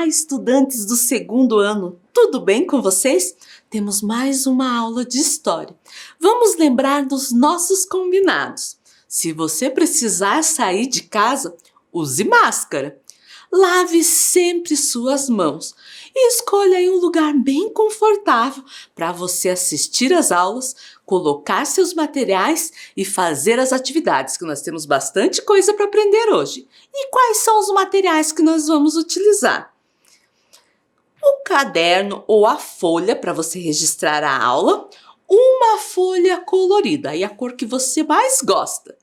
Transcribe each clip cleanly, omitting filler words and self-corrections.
Olá, estudantes do segundo ano! Tudo bem com vocês? Temos mais uma aula de história. Vamos lembrar dos nossos combinados. Se você precisar sair de casa, use máscara. Lave sempre suas mãos e escolha aí um lugar bem confortável para você assistir às aulas, colocar seus materiais e fazer as atividades, que nós temos bastante coisa para aprender hoje. E quais são os materiais que nós vamos utilizar? O caderno ou a folha para você registrar a aula, uma folha colorida, e a cor que você mais gosta.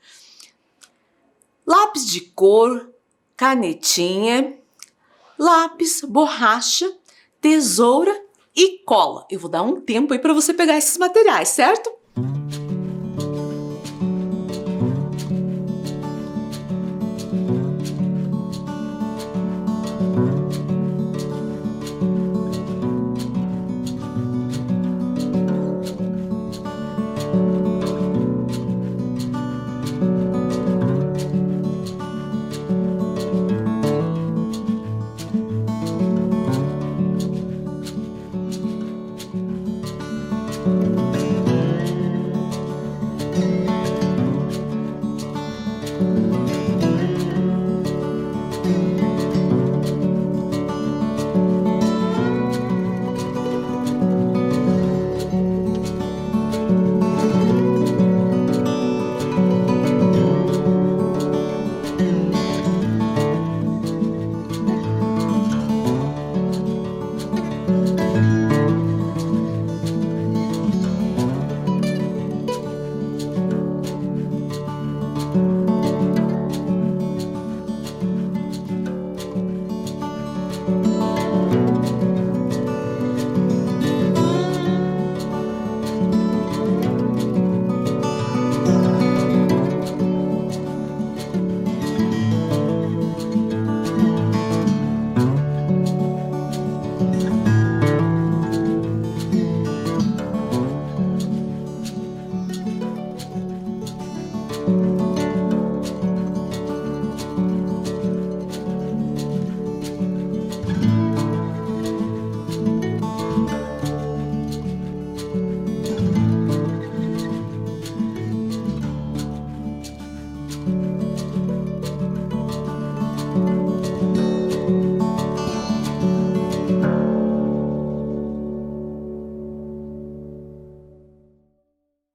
Lápis de cor, canetinha, lápis, borracha, tesoura e cola. Eu vou dar um tempo aí para você pegar esses materiais, certo?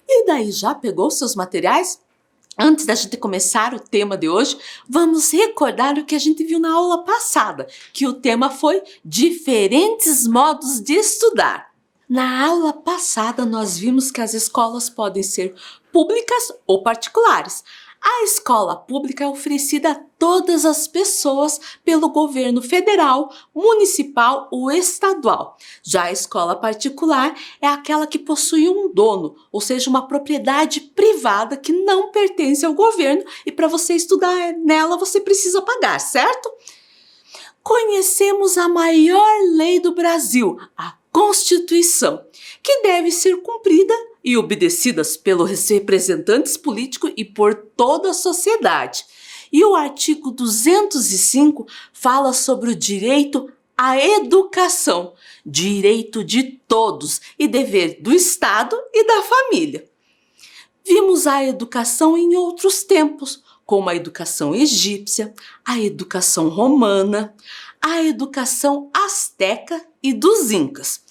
E daí, já pegou seus materiais? Antes da gente começar o tema de hoje, vamos recordar o que a gente viu na aula passada, que o tema foi diferentes modos de estudar. Na aula passada, nós vimos que as escolas podem ser públicas ou particulares. A escola pública é oferecida a todas as pessoas pelo governo federal, municipal ou estadual. Já a escola particular é aquela que possui um dono, ou seja, uma propriedade privada que não pertence ao governo, e para você estudar nela você precisa pagar, certo? Conhecemos a maior lei do Brasil, a Constituição, que deve ser cumprida e obedecidas pelos representantes políticos e por toda a sociedade. E o artigo 205 fala sobre o direito à educação, direito de todos e dever do Estado e da família. Vimos a educação em outros tempos, como a educação egípcia, a educação romana, a educação asteca e dos incas.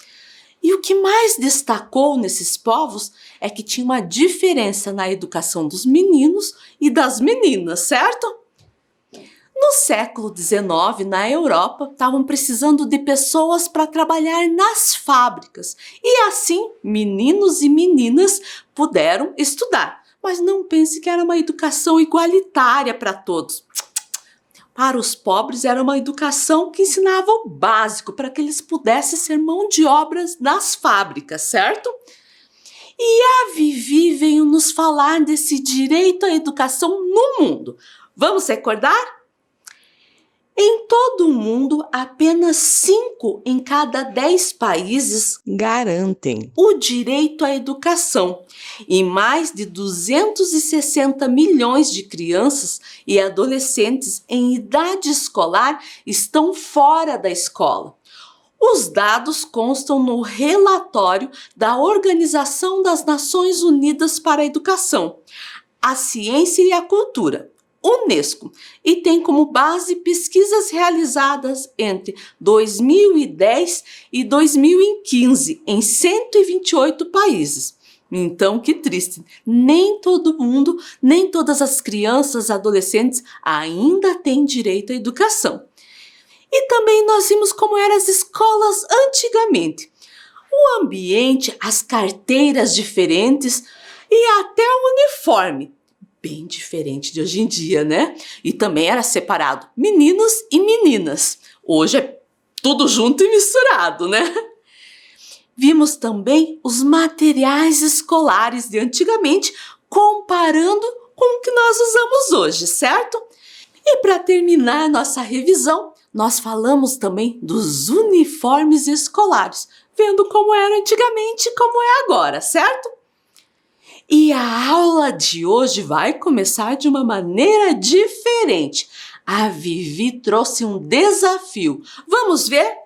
E o que mais destacou nesses povos é que tinha uma diferença na educação dos meninos e das meninas, certo? No século XIX, na Europa, estavam precisando de pessoas para trabalhar nas fábricas. E assim, meninos e meninas puderam estudar. Mas não pense que era uma educação igualitária para todos. Para os pobres era uma educação que ensinava o básico para que eles pudessem ser mão de obras nas fábricas, certo? E a Vivi veio nos falar desse direito à educação no mundo. Vamos recordar? Em todo o mundo, apenas 5 em cada 10 países garantem o direito à educação e mais de 260 milhões de crianças e adolescentes em idade escolar estão fora da escola. Os dados constam no relatório da Organização das Nações Unidas para a Educação, a Ciência e a Cultura, UNESCO, e tem como base pesquisas realizadas entre 2010 e 2015 em 128 países. Então, que triste, nem todo mundo, nem todas as crianças e adolescentes ainda têm direito à educação. E também nós vimos como eram as escolas antigamente. O ambiente, as carteiras diferentes e até o uniforme. Bem diferente de hoje em dia, né? E também era separado meninos e meninas. Hoje é tudo junto e misturado, né? Vimos também os materiais escolares de antigamente, comparando com o que nós usamos hoje, certo? E para terminar nossa revisão, nós falamos também dos uniformes escolares, vendo como era antigamente e como é agora, certo? E a aula de hoje vai começar de uma maneira diferente. A Vivi trouxe um desafio. Vamos ver?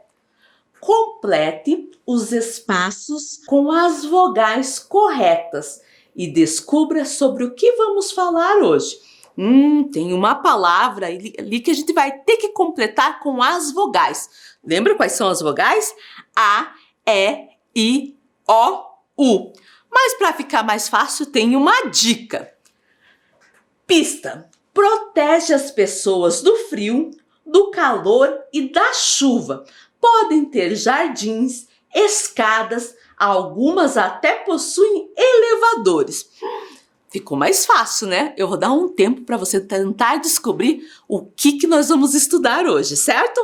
Complete os espaços com as vogais corretas e descubra sobre o que vamos falar hoje. Tem uma palavra ali que a gente vai ter que completar com as vogais. Lembra quais são as vogais? A, E, I, O, U. Mas para ficar mais fácil, tem uma dica. Pista: protege as pessoas do frio, do calor e da chuva. Podem ter jardins, escadas, algumas até possuem elevadores. Ficou mais fácil, né? Eu vou dar um tempo para você tentar descobrir o que nós vamos estudar hoje, certo?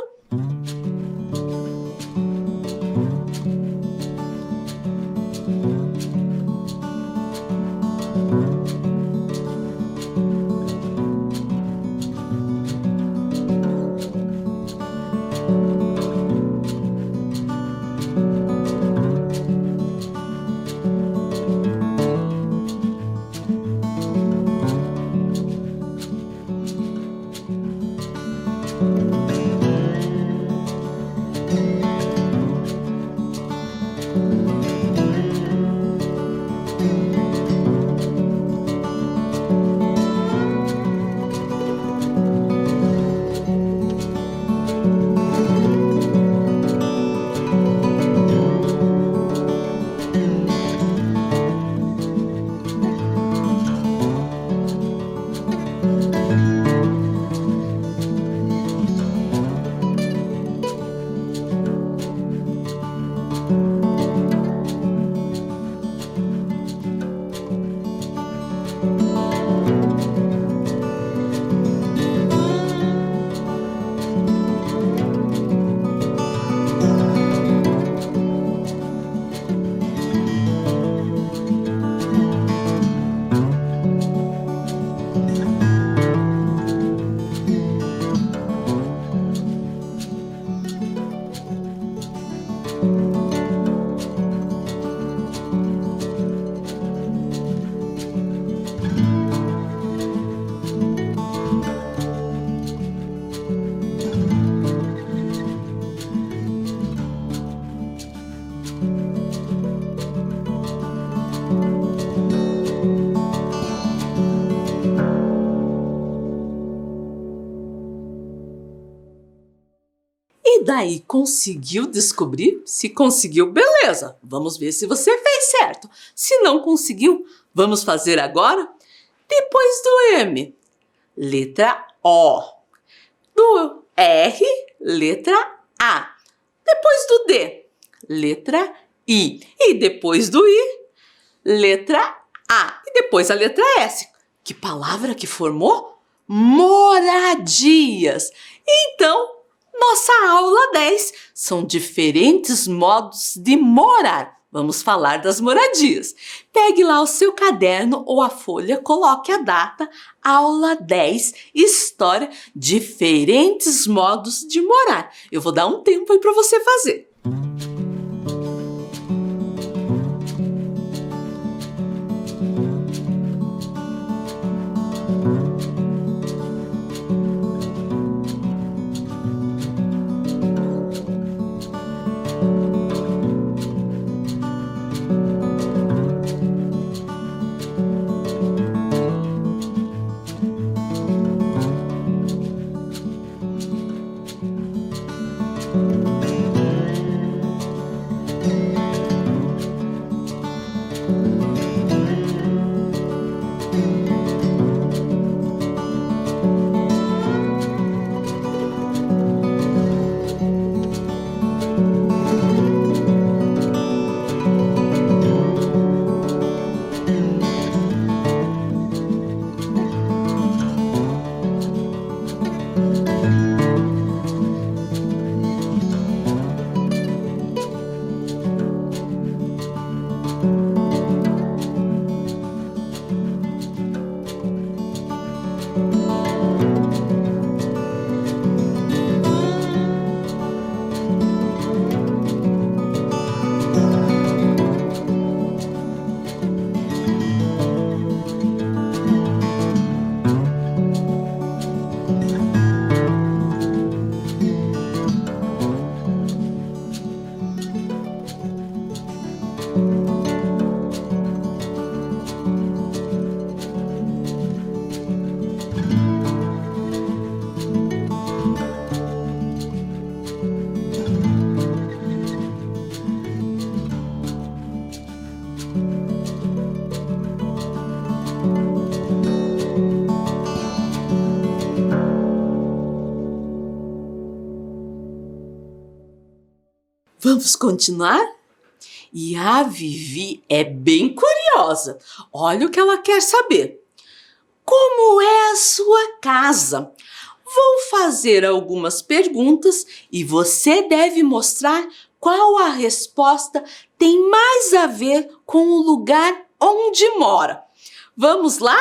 E daí, conseguiu descobrir? Se conseguiu, beleza. Vamos ver se você fez certo. Se não conseguiu, vamos fazer agora? Depois do M, letra O. Do R, letra A. Depois do D, letra I. E depois do I, letra A. E depois a letra S. Que palavra que formou? Moradias. Então, nossa aula 10 são diferentes modos de morar. Vamos falar das moradias. Pegue lá o seu caderno ou a folha, coloque a data, aula 10, história, diferentes modos de morar. Eu vou dar um tempo aí para você fazer. Vamos continuar? E a Vivi é bem curiosa. Olha o que ela quer saber. Como é a sua casa? Vou fazer algumas perguntas e você deve mostrar qual a resposta tem mais a ver com o lugar onde mora. Vamos lá?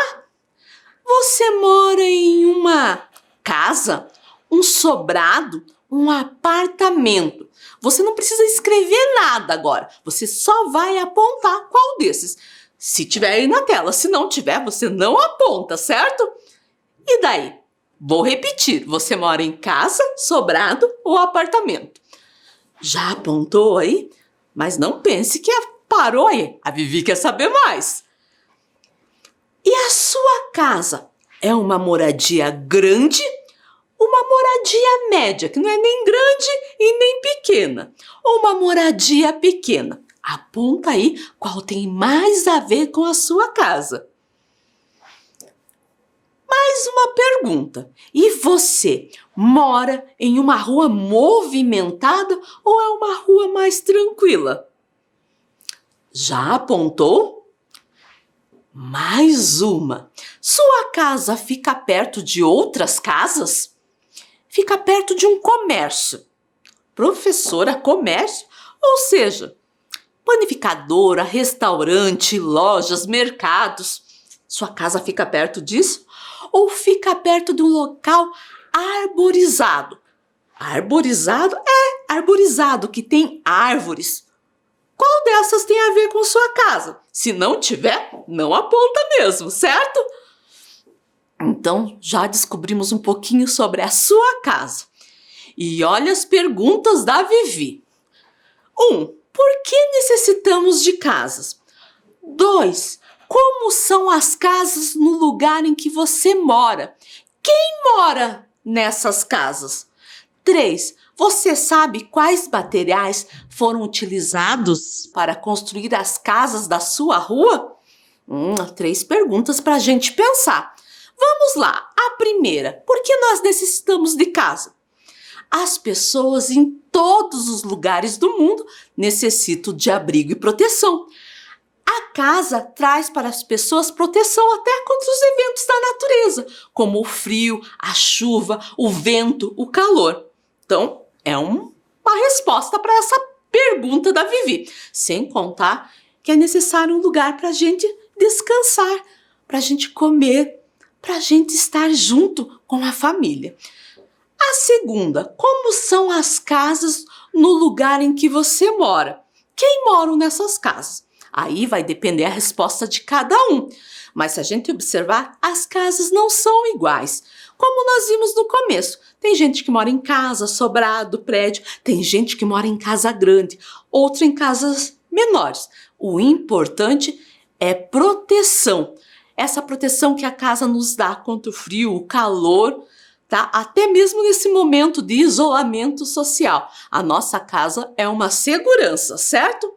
Você mora em uma casa, um sobrado, um apartamento? Você não precisa escrever nada agora. Você só vai apontar qual desses. Se tiver aí na tela, se não tiver, você não aponta, certo? E daí? Vou repetir. Você mora em casa, sobrado ou apartamento? Já apontou aí? Mas não pense que parou aí. A Vivi quer saber mais. E a sua casa é uma moradia grande? Uma moradia média, que não é nem grande e nem pequena. Ou uma moradia pequena. Aponta aí qual tem mais a ver com a sua casa. Mais uma pergunta. E você mora em uma rua movimentada ou é uma rua mais tranquila? Já apontou? Mais uma. Sua casa fica perto de outras casas? Fica perto de um comércio. Professora, comércio? Ou seja, panificadora, restaurante, lojas, mercados. Sua casa fica perto disso? Ou fica perto de um local arborizado? Arborizado? É, arborizado, que tem árvores. Qual dessas tem a ver com sua casa? Se não tiver, não aponta mesmo, certo? Então, já descobrimos um pouquinho sobre a sua casa. E olha as perguntas da Vivi. 1. Por que necessitamos de casas? 2. Como são as casas no lugar em que você mora? Quem mora nessas casas? 3. Você sabe quais materiais foram utilizados para construir as casas da sua rua? 3 perguntas para a gente pensar. Vamos lá, a primeira, por que nós necessitamos de casa? As pessoas em todos os lugares do mundo necessitam de abrigo e proteção. A casa traz para as pessoas proteção até contra os eventos da natureza, como o frio, a chuva, o vento, o calor. Então, é uma resposta para essa pergunta da Vivi. Sem contar que é necessário um lugar para a gente descansar, para a gente comer, para a gente estar junto com a família. A segunda, como são as casas no lugar em que você mora? Quem mora nessas casas? Aí vai depender a resposta de cada um. Mas se a gente observar, as casas não são iguais. Como nós vimos no começo, tem gente que mora em casa, sobrado, prédio, tem gente que mora em casa grande, outra em casas menores. O importante é proteção. Essa proteção que a casa nos dá contra o frio, o calor, tá? Até mesmo nesse momento de isolamento social. A nossa casa é uma segurança, certo?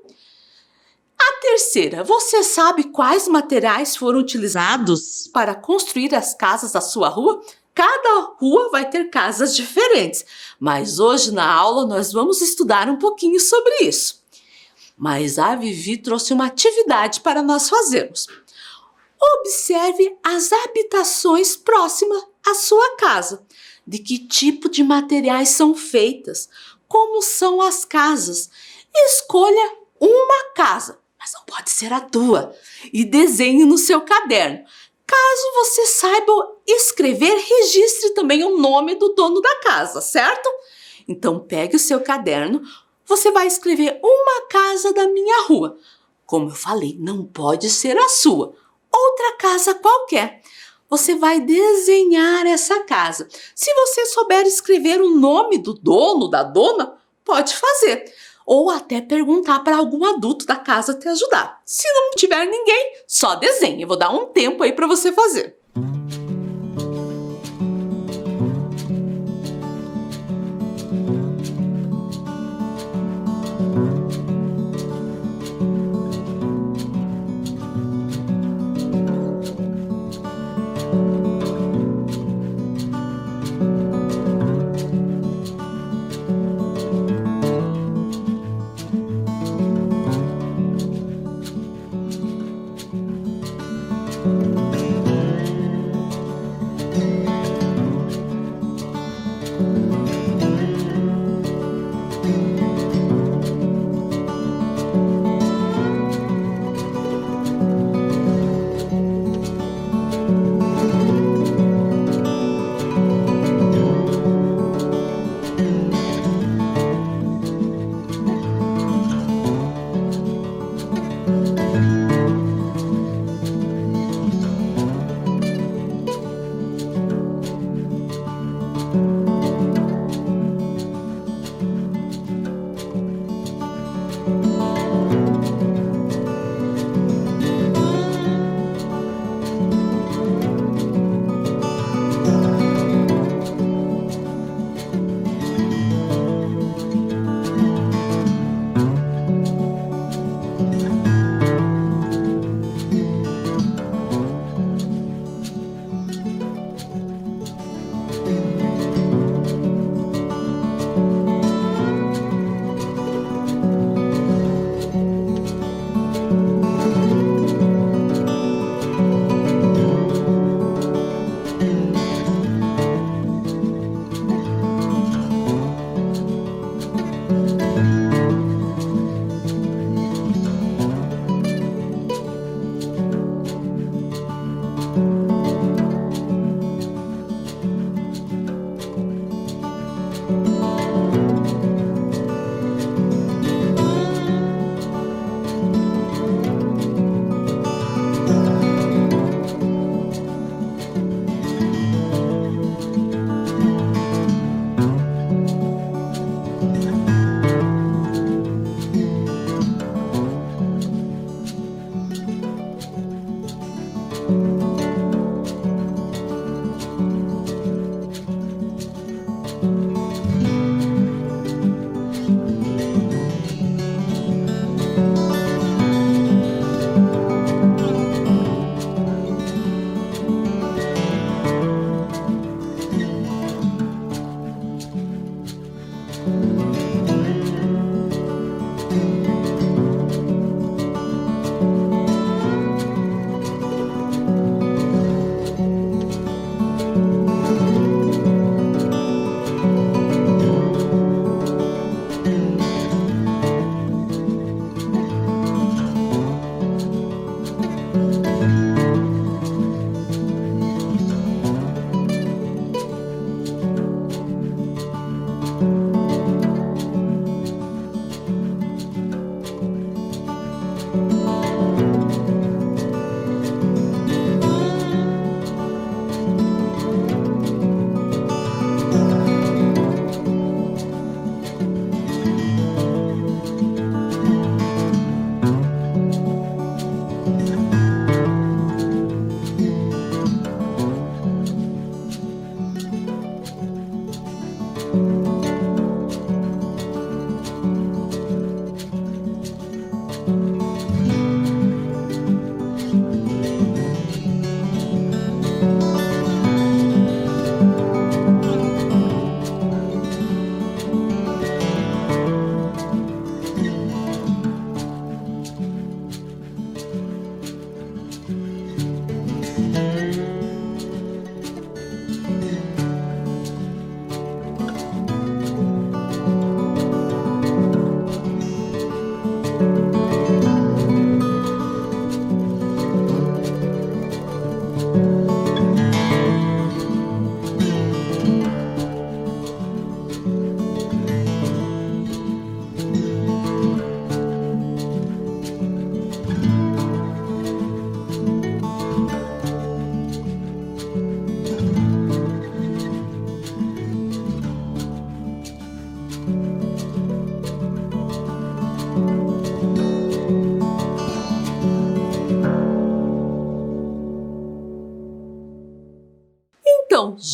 A terceira, você sabe quais materiais foram utilizados para construir as casas da sua rua? Cada rua vai ter casas diferentes, mas hoje na aula nós vamos estudar um pouquinho sobre isso. Mas a Vivi trouxe uma atividade para nós fazermos. Observe as habitações próximas à sua casa. De que tipo de materiais são feitas? Como são as casas? Escolha uma casa, mas não pode ser a tua, e desenhe no seu caderno. Caso você saiba escrever, registre também o nome do dono da casa, certo? Então pegue o seu caderno, você vai escrever uma casa da minha rua. Como eu falei, não pode ser a sua. Outra casa qualquer. Você vai desenhar essa casa. Se você souber escrever o nome do dono, da dona, pode fazer. Ou até perguntar para algum adulto da casa te ajudar. Se não tiver ninguém, só desenhe. Eu vou dar um tempo aí para você fazer.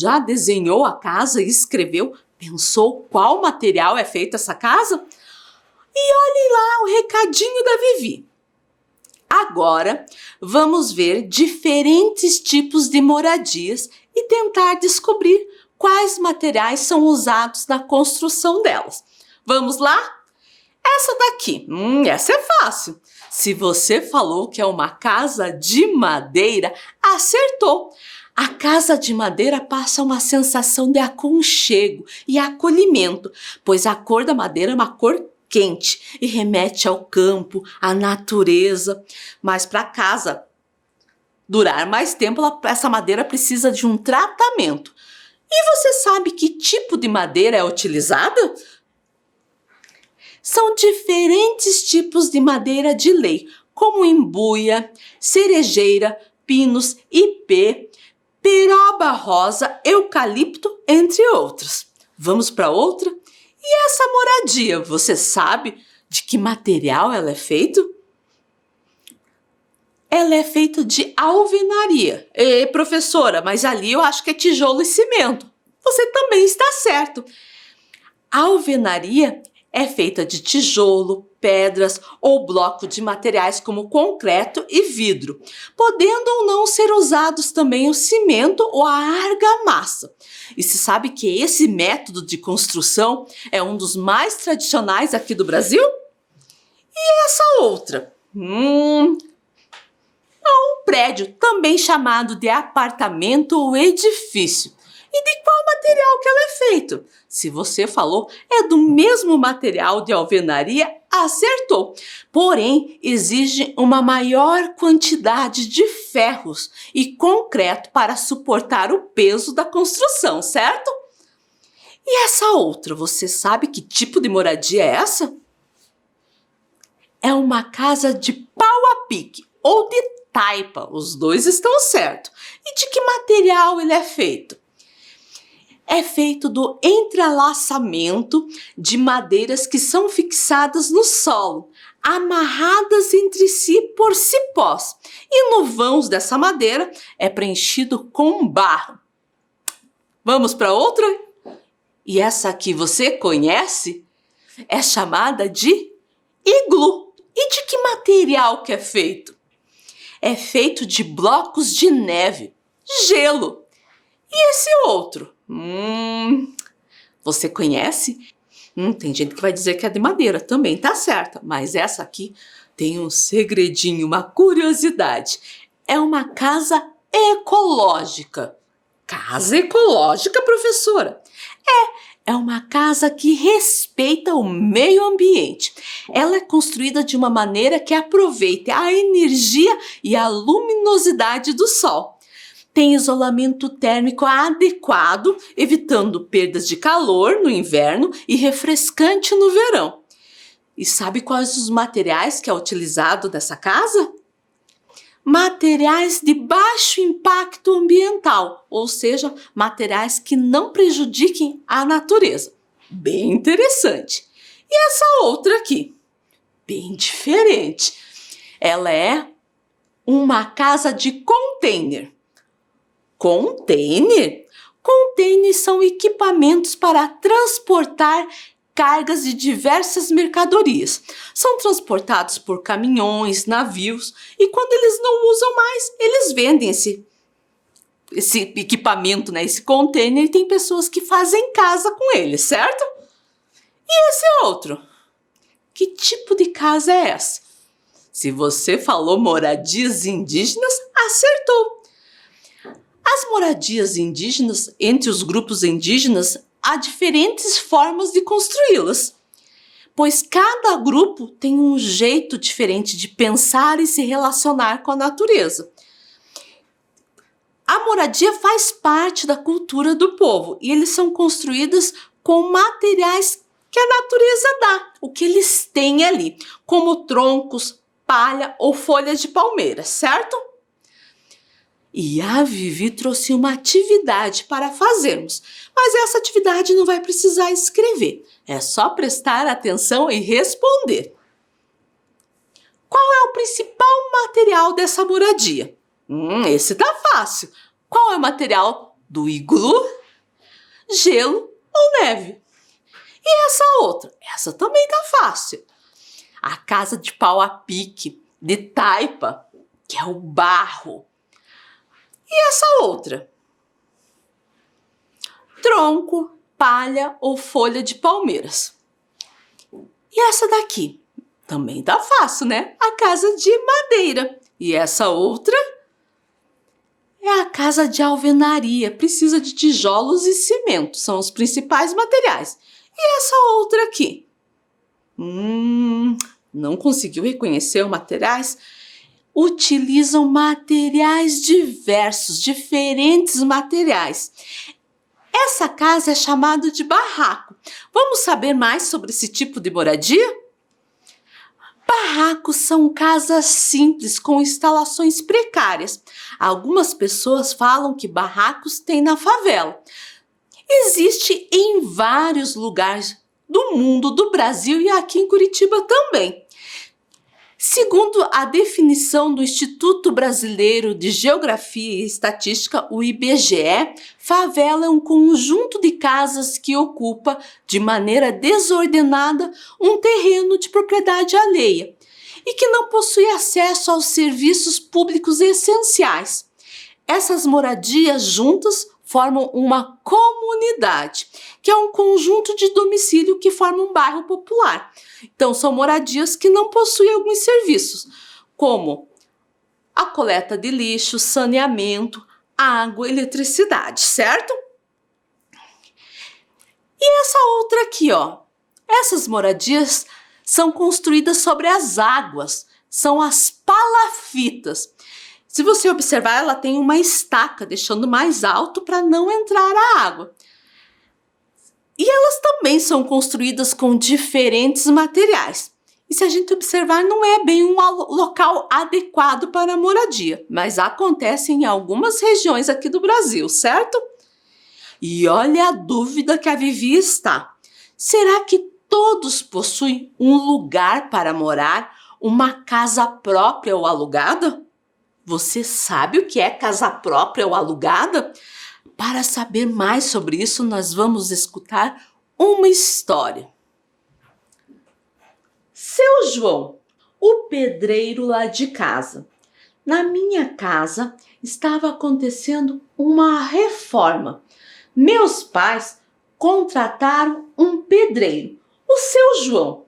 já desenhou a casa e escreveu? Pensou qual material é feita essa casa? E olhem lá o recadinho da Vivi. Agora, vamos ver diferentes tipos de moradias e tentar descobrir quais materiais são usados na construção delas. Vamos lá? Essa daqui, essa é fácil. Se você falou que é uma casa de madeira, acertou. A casa de madeira passa uma sensação de aconchego e acolhimento, pois a cor da madeira é uma cor quente e remete ao campo, à natureza. Mas para a casa durar mais tempo, essa madeira precisa de um tratamento. E você sabe que tipo de madeira é utilizada? São diferentes tipos de madeira de lei, como embuia, cerejeira, pinos, ipê, peroba rosa, eucalipto, entre outros. Vamos para outra? E essa moradia, você sabe de que material ela é feita? Ela é feita de alvenaria. Professora, mas ali eu acho que é tijolo e cimento. Você também está certo. A alvenaria é feita de tijolo, pedras ou bloco de materiais como concreto e vidro, podendo ou não ser usados também o cimento ou a argamassa. E se sabe que esse método de construção é um dos mais tradicionais aqui do Brasil? E essa outra? É um prédio também chamado de apartamento ou edifício. E de qual material que ela é feito? Se você falou é do mesmo material de alvenaria, acertou. Porém, exige uma maior quantidade de ferros e concreto para suportar o peso da construção, certo? E essa outra, você sabe que tipo de moradia é essa? É uma casa de pau a pique ou de taipa, os dois estão certos. E de que material ele é feito? É feito do entrelaçamento de madeiras que são fixadas no solo, amarradas entre si por cipós. E no vãos dessa madeira é preenchido com barro. Vamos para outra? E essa aqui você conhece? É chamada de iglu. E de que material que é feito? É feito de blocos de neve, gelo. E esse outro? Você conhece? Tem gente que vai dizer que é de madeira, também tá certa. Mas essa aqui tem um segredinho, uma curiosidade. É uma casa ecológica. Casa ecológica, professora? É uma casa que respeita o meio ambiente. Ela é construída de uma maneira que aproveite a energia e a luminosidade do sol. Tem isolamento térmico adequado, evitando perdas de calor no inverno e refrescante no verão. E sabe quais os materiais que é utilizado nessa casa? Materiais de baixo impacto ambiental, ou seja, materiais que não prejudiquem a natureza. Bem interessante. E essa outra aqui? Bem diferente. Ela é uma casa de container. Container? Containers são equipamentos para transportar cargas de diversas mercadorias. São transportados por caminhões, navios e quando eles não usam mais, eles vendem esse equipamento, esse container, e tem pessoas que fazem casa com ele, certo? E esse outro? Que tipo de casa é essa? Se você falou moradias indígenas, acertou. As moradias indígenas, entre os grupos indígenas, há diferentes formas de construí-las, pois cada grupo tem um jeito diferente de pensar e se relacionar com a natureza. A moradia faz parte da cultura do povo e eles são construídos com materiais que a natureza dá, o que eles têm ali, como troncos, palha ou folhas de palmeira, certo? E a Vivi trouxe uma atividade para fazermos, mas essa atividade não vai precisar escrever, é só prestar atenção e responder. Qual é o principal material dessa moradia? Esse tá fácil. Qual é o material do iglu, gelo ou neve. E essa outra? Essa também tá fácil. A casa de pau a pique, de taipa, que é o barro. E essa outra? Tronco, palha ou folha de palmeiras. E essa daqui? Também tá fácil, né? A casa de madeira. E essa outra? É a casa de alvenaria. Precisa de tijolos e cimento. São os principais materiais. E essa outra aqui? Não conseguiu reconhecer os materiais? Utilizam materiais diversos, diferentes materiais. Essa casa é chamada de barraco. Vamos saber mais sobre esse tipo de moradia? Barracos são casas simples com instalações precárias. Algumas pessoas falam que barracos tem na favela. Existe em vários lugares do mundo, do Brasil e aqui em Curitiba também. Segundo a definição do Instituto Brasileiro de Geografia e Estatística, o IBGE, favela é um conjunto de casas que ocupa, de maneira desordenada, um terreno de propriedade alheia e que não possui acesso aos serviços públicos essenciais. Essas moradias juntas formam uma comunidade, que é um conjunto de domicílio que forma um bairro popular. Então, são moradias que não possuem alguns serviços, como a coleta de lixo, saneamento, água, eletricidade, certo? E essa outra aqui, ó. Essas moradias são construídas sobre as águas, são as palafitas. Se você observar, ela tem uma estaca, deixando mais alto para não entrar a água. E elas também são construídas com diferentes materiais. E se a gente observar, não é bem um local adequado para a moradia, mas acontece em algumas regiões aqui do Brasil, certo? E olha a dúvida que a Vivi está. Será que todos possuem um lugar para morar, uma casa própria ou alugada? Você sabe o que é casa própria ou alugada? Para saber mais sobre isso, nós vamos escutar uma história. Seu João, o pedreiro lá de casa. Na minha casa estava acontecendo uma reforma. Meus pais contrataram um pedreiro, o seu João.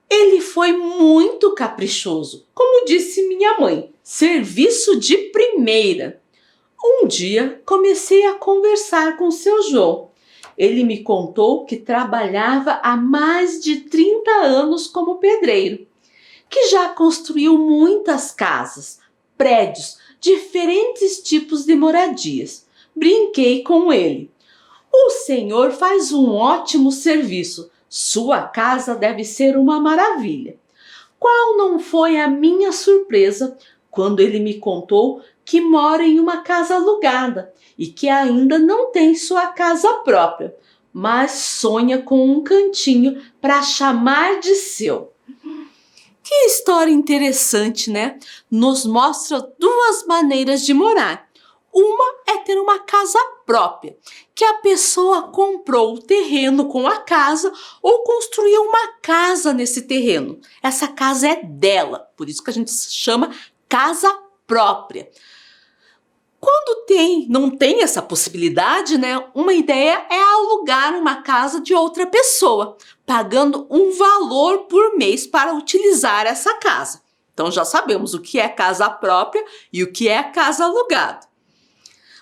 Ele foi muito caprichoso, como disse minha mãe, serviço de primeira. Um dia comecei a conversar com seu João. Ele me contou que trabalhava há mais de 30 anos como pedreiro, que já construiu muitas casas, prédios, diferentes tipos de moradias. Brinquei com ele. O senhor faz um ótimo serviço. Sua casa deve ser uma maravilha. Qual não foi a minha surpresa quando ele me contou que mora em uma casa alugada e que ainda não tem sua casa própria, mas sonha com um cantinho para chamar de seu. Que história interessante, né? Nos mostra duas maneiras de morar. Uma é ter uma casa própria, que a pessoa comprou o terreno com a casa ou construiu uma casa nesse terreno. Essa casa é dela, por isso que a gente chama casa própria. Quando não tem essa possibilidade, né? Uma ideia é alugar uma casa de outra pessoa, pagando um valor por mês para utilizar essa casa. Então já sabemos o que é casa própria e o que é casa alugada.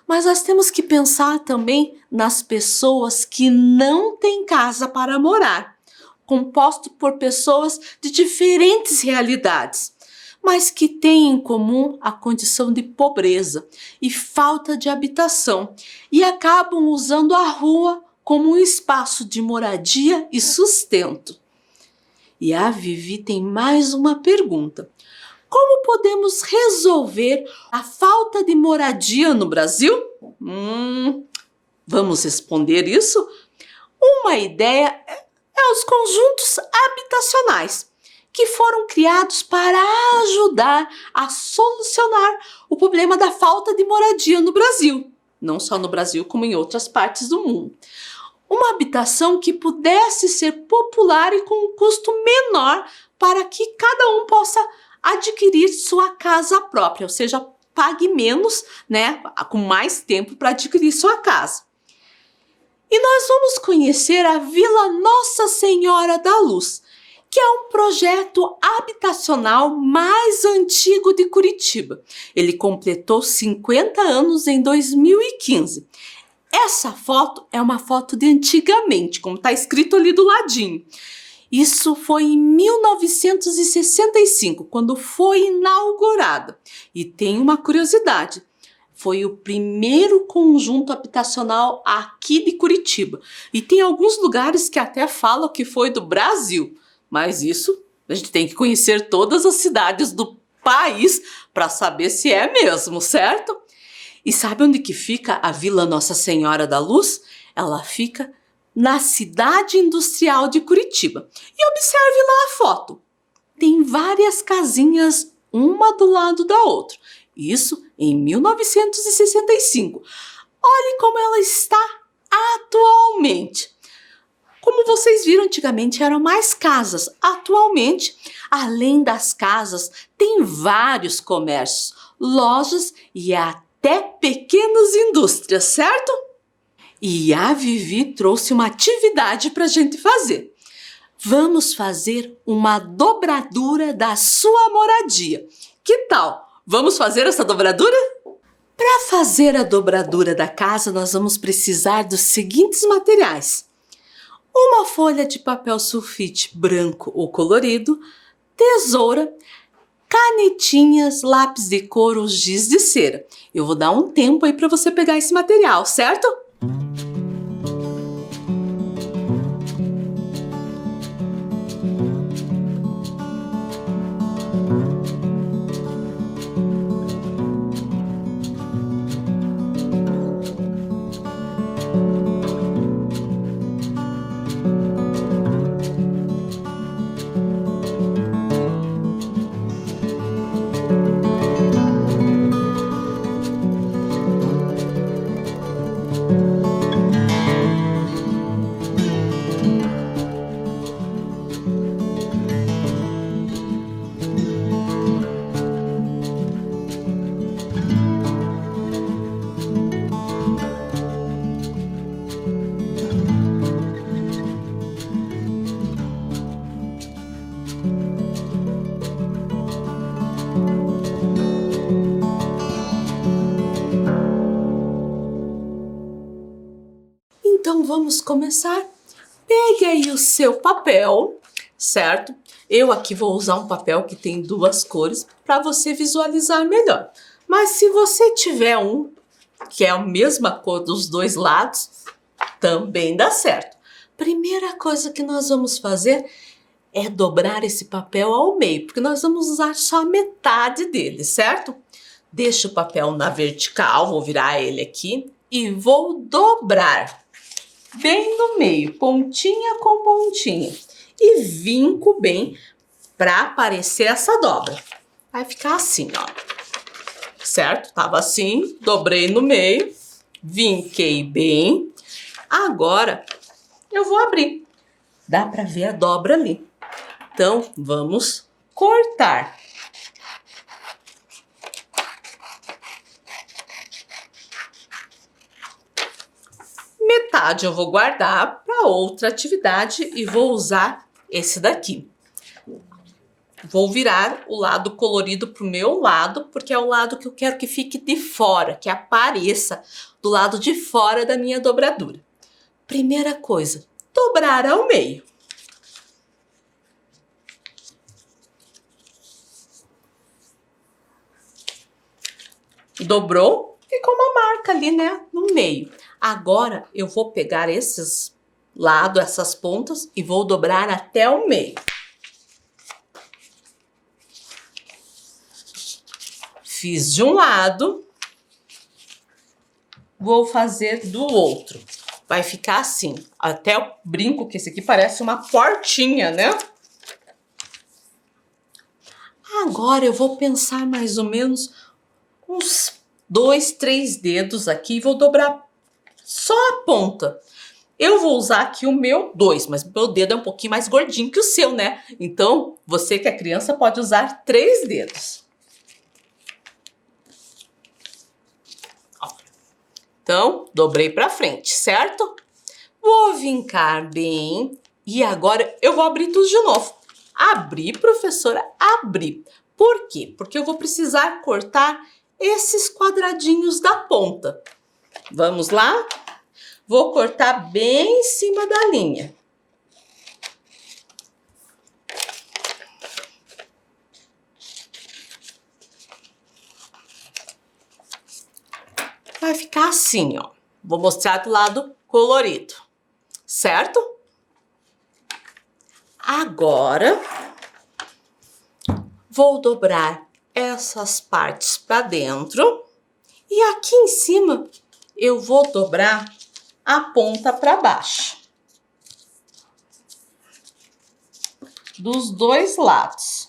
Mas nós temos que pensar também nas pessoas que não têm casa para morar, composto por pessoas de diferentes realidades, mas que têm em comum a condição de pobreza e falta de habitação e acabam usando a rua como um espaço de moradia e sustento. E a Vivi tem mais uma pergunta. Como podemos resolver a falta de moradia no Brasil? Vamos responder isso? Uma ideia é os conjuntos habitacionais, que foram criados para ajudar a solucionar o problema da falta de moradia no Brasil. não só no Brasil, como em outras partes do mundo. Uma habitação que pudesse ser popular e com um custo menor para que cada um possa adquirir sua casa própria, ou seja, pague menos, né, com mais tempo para adquirir sua casa. E nós vamos conhecer a Vila Nossa Senhora da Luz, que é um projeto habitacional mais antigo de Curitiba. Ele completou 50 anos em 2015. Essa foto é uma foto de antigamente, como está escrito ali do ladinho. Isso foi em 1965, quando foi inaugurada. E tem uma curiosidade. Foi o primeiro conjunto habitacional aqui de Curitiba. E tem alguns lugares que até falam que foi do Brasil. Mas isso, a gente tem que conhecer todas as cidades do país para saber se é mesmo, certo? E sabe onde que fica a Vila Nossa Senhora da Luz? Ela fica na cidade industrial de Curitiba. E observe lá a foto. Tem várias casinhas, uma do lado da outra. Isso em 1965. Olhe como ela está atualmente. Como vocês viram, antigamente eram mais casas. Atualmente, além das casas, tem vários comércios, lojas e até pequenas indústrias, certo? E a Vivi trouxe uma atividade para a gente fazer. Vamos fazer uma dobradura da sua moradia. Que tal? Vamos fazer essa dobradura? Para fazer a dobradura da casa, nós vamos precisar dos seguintes materiais: uma folha de papel sulfite branco ou colorido, tesoura, canetinhas, lápis de cor ou giz de cera. Eu vou dar um tempo aí para você pegar esse material, certo? Então vamos começar. Pegue aí o seu papel, certo? Eu aqui vou usar um papel que tem duas cores para você visualizar melhor. Mas se você tiver um que é a mesma cor dos dois lados, também dá certo. Primeira coisa que nós vamos fazer é dobrar esse papel ao meio, porque nós vamos usar só a metade dele, certo? Deixa o papel na vertical, vou virar ele aqui e vou dobrar bem no meio, pontinha com pontinha, e vinco bem para aparecer essa dobra. Vai ficar assim, ó, certo? Tava assim, dobrei no meio, vinquei bem. Agora eu vou abrir. Dá para ver a dobra ali. Então vamos cortar. Metade eu vou guardar para outra atividade e vou usar esse daqui. Vou virar o lado colorido para o meu lado, porque é o lado que eu quero que fique de fora, que apareça do lado de fora da minha dobradura. Primeira coisa, dobrar ao meio. Dobrou, ficou uma marca ali, né, no meio. Agora eu vou pegar esses lados, essas pontas, e vou dobrar até o meio. Fiz de um lado, vou fazer do outro. Vai ficar assim. Até eu brinco que esse aqui parece uma portinha, né? Agora eu vou pensar mais ou menos uns 2, 3 dedos aqui e vou dobrar só a ponta. Eu vou usar aqui o meu 2, mas o meu dedo é um pouquinho mais gordinho que o seu, né? Então, você que é criança pode usar 3 dedos. Ó. Então, dobrei para frente, certo? Vou vincar bem e agora eu vou abrir tudo de novo. Abrir, professora, abrir. Por quê? Porque eu vou precisar cortar esses quadradinhos da ponta. Vamos lá? Vou cortar bem em cima da linha. Vai ficar assim, ó. Vou mostrar do lado colorido, certo? Agora, vou dobrar essas partes para dentro e aqui em cima eu vou dobrar a ponta para baixo. Dos dois lados.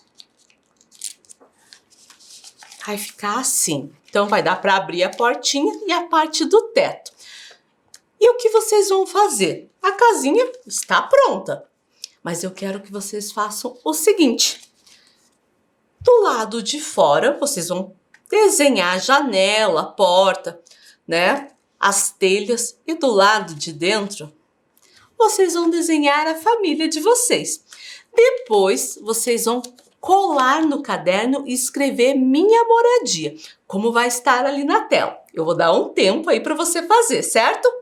Vai ficar assim. Então, vai dar para abrir a portinha e a parte do teto. E o que vocês vão fazer? A casinha está pronta. Mas eu quero que vocês façam o seguinte. Do lado de fora, vocês vão desenhar a janela, a porta, né? As telhas. E do lado de dentro, vocês vão desenhar a família de vocês. Depois, vocês vão colar no caderno e escrever minha moradia, como vai estar ali na tela. Eu vou dar um tempo aí para você fazer, certo?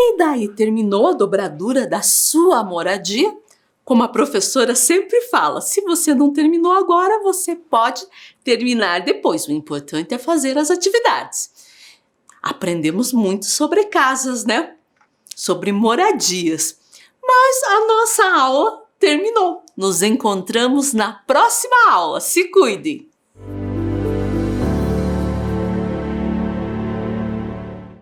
E daí terminou a dobradura da sua moradia? Como a professora sempre fala, se você não terminou agora, você pode terminar depois. O importante é fazer as atividades. Aprendemos muito sobre casas, né? Sobre moradias. Mas a nossa aula terminou. Nos encontramos na próxima aula. Se cuidem!